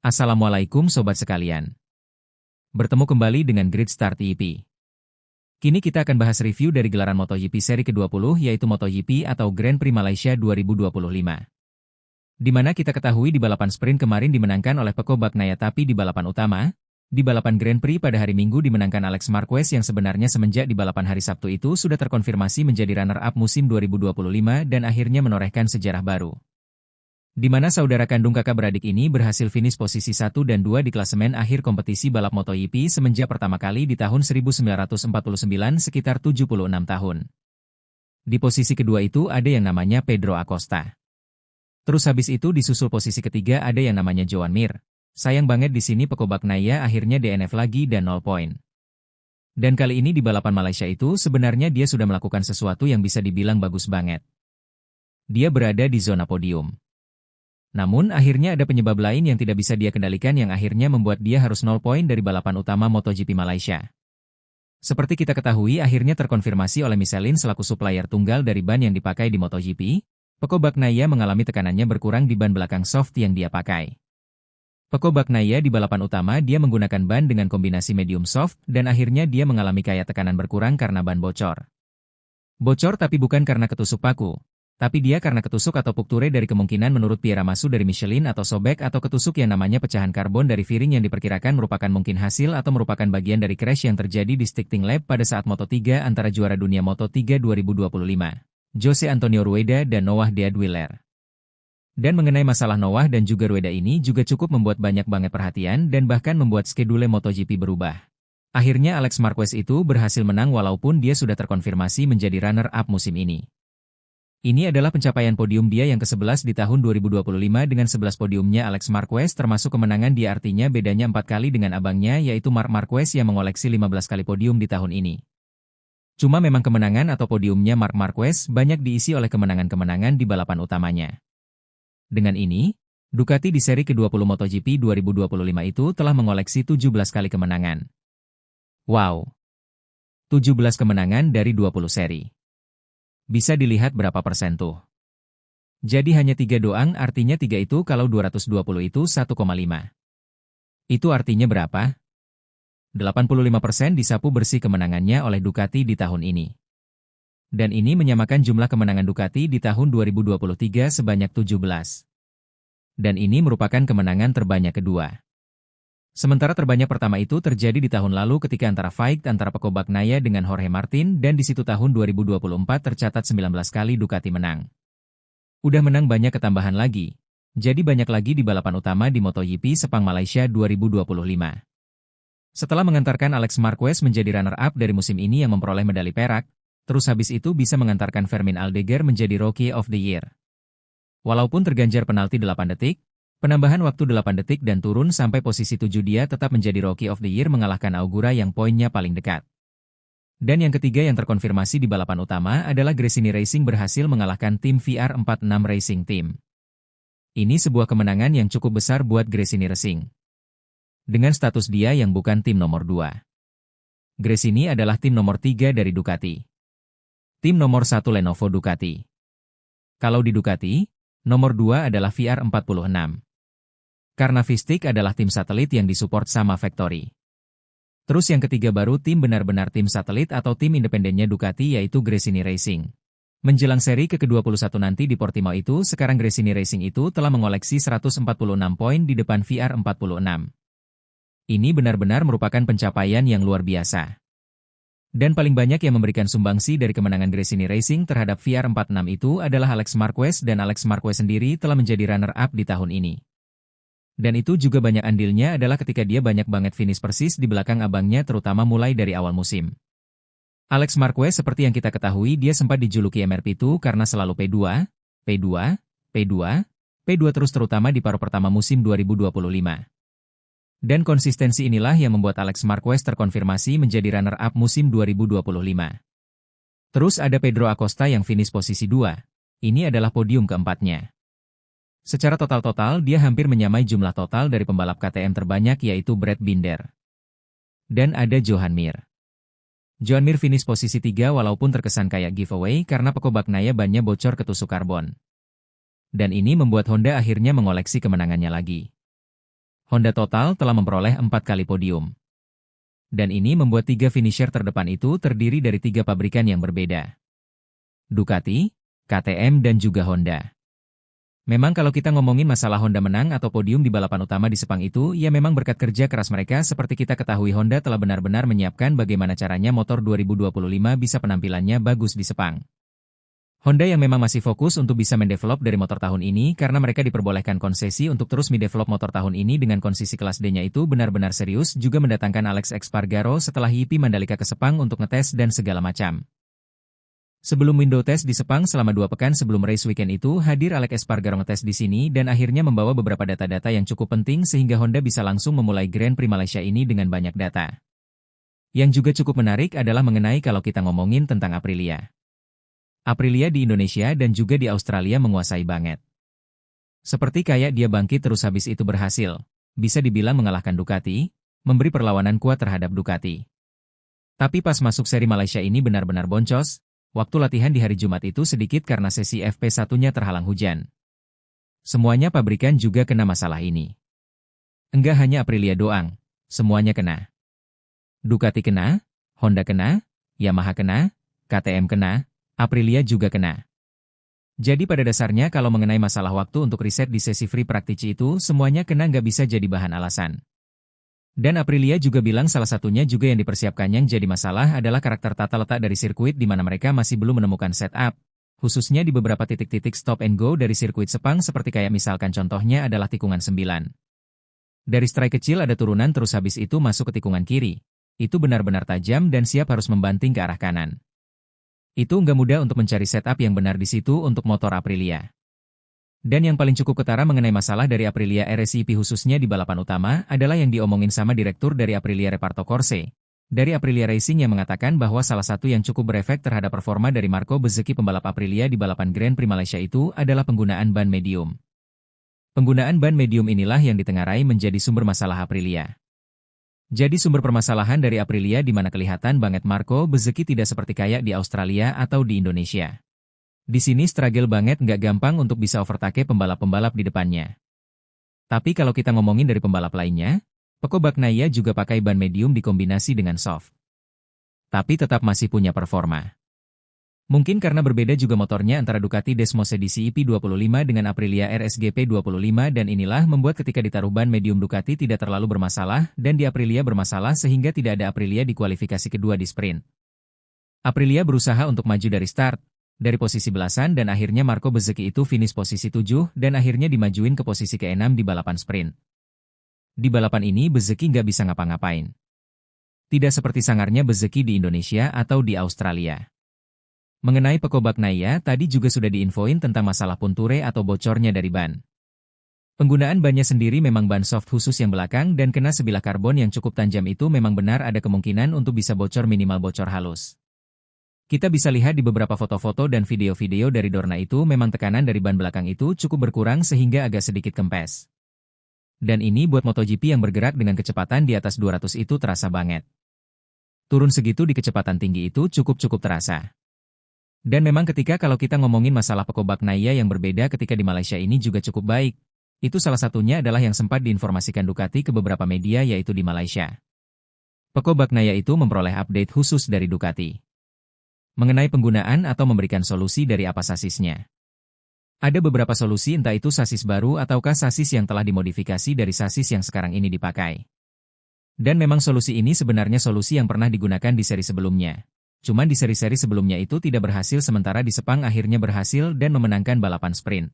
Assalamualaikum sobat sekalian. Bertemu kembali dengan Grid Start EP. Kini kita akan bahas review dari gelaran MotoGP seri ke-20 yaitu MotoGP atau Grand Prix Malaysia 2025. Di mana kita ketahui di balapan sprint kemarin dimenangkan oleh Pecco Bagnaia, tapi di balapan utama, di balapan Grand Prix pada hari Minggu dimenangkan Alex Marquez yang sebenarnya semenjak di balapan hari Sabtu itu sudah terkonfirmasi menjadi runner-up musim 2025 dan akhirnya menorehkan sejarah baru. Di mana saudara kandung kakak beradik ini berhasil finish posisi 1 dan 2 di klasemen akhir kompetisi balap MotoGP semenjak pertama kali di tahun 1949 sekitar 76 tahun. Di posisi kedua itu ada yang namanya Pedro Acosta. Terus habis itu disusul posisi ketiga ada yang namanya Joan Mir. Sayang banget di sini Pecco Bagnaia akhirnya DNF lagi dan 0 poin. Dan kali ini di balapan Malaysia itu sebenarnya dia sudah melakukan sesuatu yang bisa dibilang bagus banget. Dia berada di zona podium. Namun akhirnya ada penyebab lain yang tidak bisa dia kendalikan yang akhirnya membuat dia harus 0 poin dari balapan utama MotoGP Malaysia. Seperti kita ketahui akhirnya terkonfirmasi oleh Michelin selaku supplier tunggal dari ban yang dipakai di MotoGP, Pecco Bagnaia mengalami tekanannya berkurang di ban belakang soft yang dia pakai. Pecco Bagnaia di balapan utama dia menggunakan ban dengan kombinasi medium soft dan akhirnya dia mengalami kayak tekanan berkurang karena ban bocor. Bocor tapi bukan karena ketusuk paku. Tapi dia karena ketusuk atau pukture dari kemungkinan menurut Pierre Masu dari Michelin atau sobek atau ketusuk yang namanya pecahan karbon dari fairing yang diperkirakan merupakan mungkin hasil atau merupakan bagian dari crash yang terjadi di Sticking Lab pada saat Moto3 antara juara dunia Moto3 2025, Jose Antonio Rueda dan Noah Deadwiller. Dan mengenai masalah Noah dan juga Rueda ini juga cukup membuat banyak banget perhatian dan bahkan membuat skedule MotoGP berubah. Akhirnya Alex Marquez itu berhasil menang walaupun dia sudah terkonfirmasi menjadi runner-up musim ini. Ini adalah pencapaian podium dia yang ke-11 di tahun 2025 dengan 11 podiumnya Alex Marquez termasuk kemenangan dia artinya bedanya 4 kali dengan abangnya yaitu Marc Marquez yang mengoleksi 15 kali podium di tahun ini. Cuma memang kemenangan atau podiumnya Marc Marquez banyak diisi oleh kemenangan-kemenangan di balapan utamanya. Dengan ini, Ducati di seri ke-20 MotoGP 2025 itu telah mengoleksi 17 kali kemenangan. Wow! 17 kemenangan dari 20 seri. Bisa dilihat berapa persen tuh. Jadi hanya 3 doang artinya 3 itu kalau 220 itu 1,5. Itu artinya berapa? 85% disapu bersih kemenangannya oleh Ducati di tahun ini. Dan ini menyamakan jumlah kemenangan Ducati di tahun 2023 sebanyak 17. Dan ini merupakan kemenangan terbanyak kedua. Sementara terbanyak pertama itu terjadi di tahun lalu ketika fight antara Pecco Bagnaia dengan Jorge Martin dan di situ tahun 2024 tercatat 19 kali Ducati menang. Udah menang banyak ketambahan lagi. Jadi banyak lagi di balapan utama di MotoGP Sepang Malaysia 2025. Setelah mengantarkan Alex Marquez menjadi runner-up dari musim ini yang memperoleh medali perak, terus habis itu bisa mengantarkan Fermin Aldeguer menjadi Rookie of the Year. Walaupun terganjar penalti 8 detik, penambahan waktu 8 detik dan turun sampai posisi 7 dia tetap menjadi Rookie of the Year mengalahkan Augura yang poinnya paling dekat. Dan yang ketiga yang terkonfirmasi di balapan utama adalah Gresini Racing berhasil mengalahkan tim VR46 Racing Team. Ini sebuah kemenangan yang cukup besar buat Gresini Racing. Dengan status dia yang bukan tim nomor 2. Gresini adalah tim nomor 3 dari Ducati. Tim nomor 1 Lenovo Ducati. Kalau di Ducati, nomor 2 adalah VR46. Karena Vistik adalah tim satelit yang disupport sama Factory. Terus yang ketiga baru tim benar-benar tim satelit atau tim independennya Ducati yaitu Gresini Racing. Menjelang seri ke-21 nanti di Portimao itu sekarang Gresini Racing itu telah mengoleksi 146 poin di depan VR46. Ini benar-benar merupakan pencapaian yang luar biasa. Dan paling banyak yang memberikan sumbangsi dari kemenangan Gresini Racing terhadap VR46 itu adalah Alex Marquez dan Alex Marquez sendiri telah menjadi runner-up di tahun ini. Dan itu juga banyak andilnya adalah ketika dia banyak banget finish persis di belakang abangnya terutama mulai dari awal musim. Alex Marquez seperti yang kita ketahui dia sempat dijuluki MRP2 karena selalu P2, P2, P2, P2 terus terutama di paruh pertama musim 2025. Dan konsistensi inilah yang membuat Alex Marquez terkonfirmasi menjadi runner-up musim 2025. Terus ada Pedro Acosta yang finish posisi 2. Ini adalah podium keempatnya. Secara total dia hampir menyamai jumlah total dari pembalap KTM terbanyak yaitu Brad Binder. Dan ada Joan Mir. Joan Mir finish posisi 3 walaupun terkesan kayak giveaway karena Pecco Bagnaia bannya bocor ketusuk karbon. Dan ini membuat Honda akhirnya mengoleksi kemenangannya lagi. Honda total telah memperoleh 4 kali podium. Dan ini membuat 3 finisher terdepan itu terdiri dari 3 pabrikan yang berbeda. Ducati, KTM dan juga Honda. Memang kalau kita ngomongin masalah Honda menang atau podium di balapan utama di Sepang itu, ya memang berkat kerja keras mereka. Seperti kita ketahui, Honda telah benar-benar menyiapkan bagaimana caranya motor 2025 bisa penampilannya bagus di Sepang. Honda yang memang masih fokus untuk bisa mendevelop dari motor tahun ini karena mereka diperbolehkan konsesi untuk terus mendevelop motor tahun ini dengan konsisi kelas D-nya itu benar-benar serius, juga mendatangkan Alex Espargaro setelah YP Mandalika ke Sepang untuk ngetes dan segala macam. Sebelum window test di Sepang selama 2 pekan sebelum race weekend itu, hadir Alex Espargaro ngetes di sini dan akhirnya membawa beberapa data-data yang cukup penting sehingga Honda bisa langsung memulai Grand Prix Malaysia ini dengan banyak data. Yang juga cukup menarik adalah mengenai kalau kita ngomongin tentang Aprilia. Aprilia di Indonesia dan juga di Australia menguasai banget. Seperti kayak dia bangkit terus habis itu berhasil, bisa dibilang mengalahkan Ducati, memberi perlawanan kuat terhadap Ducati. Tapi pas masuk seri Malaysia ini benar-benar boncos. Waktu latihan di hari Jumat itu sedikit karena sesi FP1-nya terhalang hujan. Semuanya pabrikan juga kena masalah ini. Enggak hanya Aprilia doang, semuanya kena. Ducati kena, Honda kena, Yamaha kena, KTM kena, Aprilia juga kena. Jadi pada dasarnya kalau mengenai masalah waktu untuk riset di sesi free practice itu, semuanya kena nggak bisa jadi bahan alasan. Dan Aprilia juga bilang salah satunya juga yang dipersiapkannya yang jadi masalah adalah karakter tata letak dari sirkuit di mana mereka masih belum menemukan setup, khususnya di beberapa titik-titik stop and go dari sirkuit Sepang seperti kayak misalkan contohnya adalah tikungan 9. Dari strike kecil ada turunan terus habis itu masuk ke tikungan kiri. Itu benar-benar tajam dan siap harus membanting ke arah kanan. Itu nggak mudah untuk mencari setup yang benar di situ untuk motor Aprilia. Dan yang paling cukup ketara mengenai masalah dari Aprilia RSIP khususnya di balapan utama adalah yang diomongin sama direktur dari Aprilia Reparto Corse, dari Aprilia Racing yang mengatakan bahwa salah satu yang cukup berefek terhadap performa dari Marco Bezzecchi pembalap Aprilia di balapan Grand Prix Malaysia itu adalah penggunaan ban medium. Penggunaan ban medium inilah yang ditengarai menjadi sumber masalah Aprilia. Jadi sumber permasalahan dari Aprilia di mana kelihatan banget Marco Bezzecchi tidak seperti kayak di Australia atau di Indonesia. Di sini struggle banget nggak gampang untuk bisa overtake pembalap-pembalap di depannya. Tapi kalau kita ngomongin dari pembalap lainnya, Pecco Bagnaia juga pakai ban medium dikombinasi dengan soft. Tapi tetap masih punya performa. Mungkin karena berbeda juga motornya antara Ducati Desmos edisi EP25 dengan Aprilia RSGP 25 dan inilah membuat ketika ditaruh ban medium Ducati tidak terlalu bermasalah dan di Aprilia bermasalah sehingga tidak ada Aprilia di kualifikasi kedua di sprint. Aprilia berusaha untuk maju dari start, dari posisi belasan dan akhirnya Marco Bezzecchi itu finish posisi 7 dan akhirnya dimajuin ke posisi ke-6 di balapan sprint. Di balapan ini Bezzecchi nggak bisa ngapa-ngapain. Tidak seperti sangarnya Bezzecchi di Indonesia atau di Australia. Mengenai Pecco Bagnaia tadi juga sudah diinfoin tentang masalah punture atau bocornya dari ban. Penggunaan bannya sendiri memang ban soft khusus yang belakang dan kena sebilah karbon yang cukup tajam itu memang benar ada kemungkinan untuk bisa bocor minimal bocor halus. Kita bisa lihat di beberapa foto-foto dan video-video dari Dorna itu memang tekanan dari ban belakang itu cukup berkurang sehingga agak sedikit kempes. Dan ini buat MotoGP yang bergerak dengan kecepatan di atas 200 itu terasa banget. Turun segitu di kecepatan tinggi itu cukup terasa. Dan memang ketika kalau kita ngomongin masalah Pecco Bagnaia yang berbeda ketika di Malaysia ini juga cukup baik. Itu salah satunya adalah yang sempat diinformasikan Ducati ke beberapa media yaitu di Malaysia. Pecco Bagnaia itu memperoleh update khusus dari Ducati. Mengenai penggunaan atau memberikan solusi dari apa sasisnya. Ada beberapa solusi entah itu sasis baru ataukah sasis yang telah dimodifikasi dari sasis yang sekarang ini dipakai. Dan memang solusi ini sebenarnya solusi yang pernah digunakan di seri sebelumnya. Cuman di seri-seri sebelumnya itu tidak berhasil sementara di Sepang akhirnya berhasil dan memenangkan balapan sprint.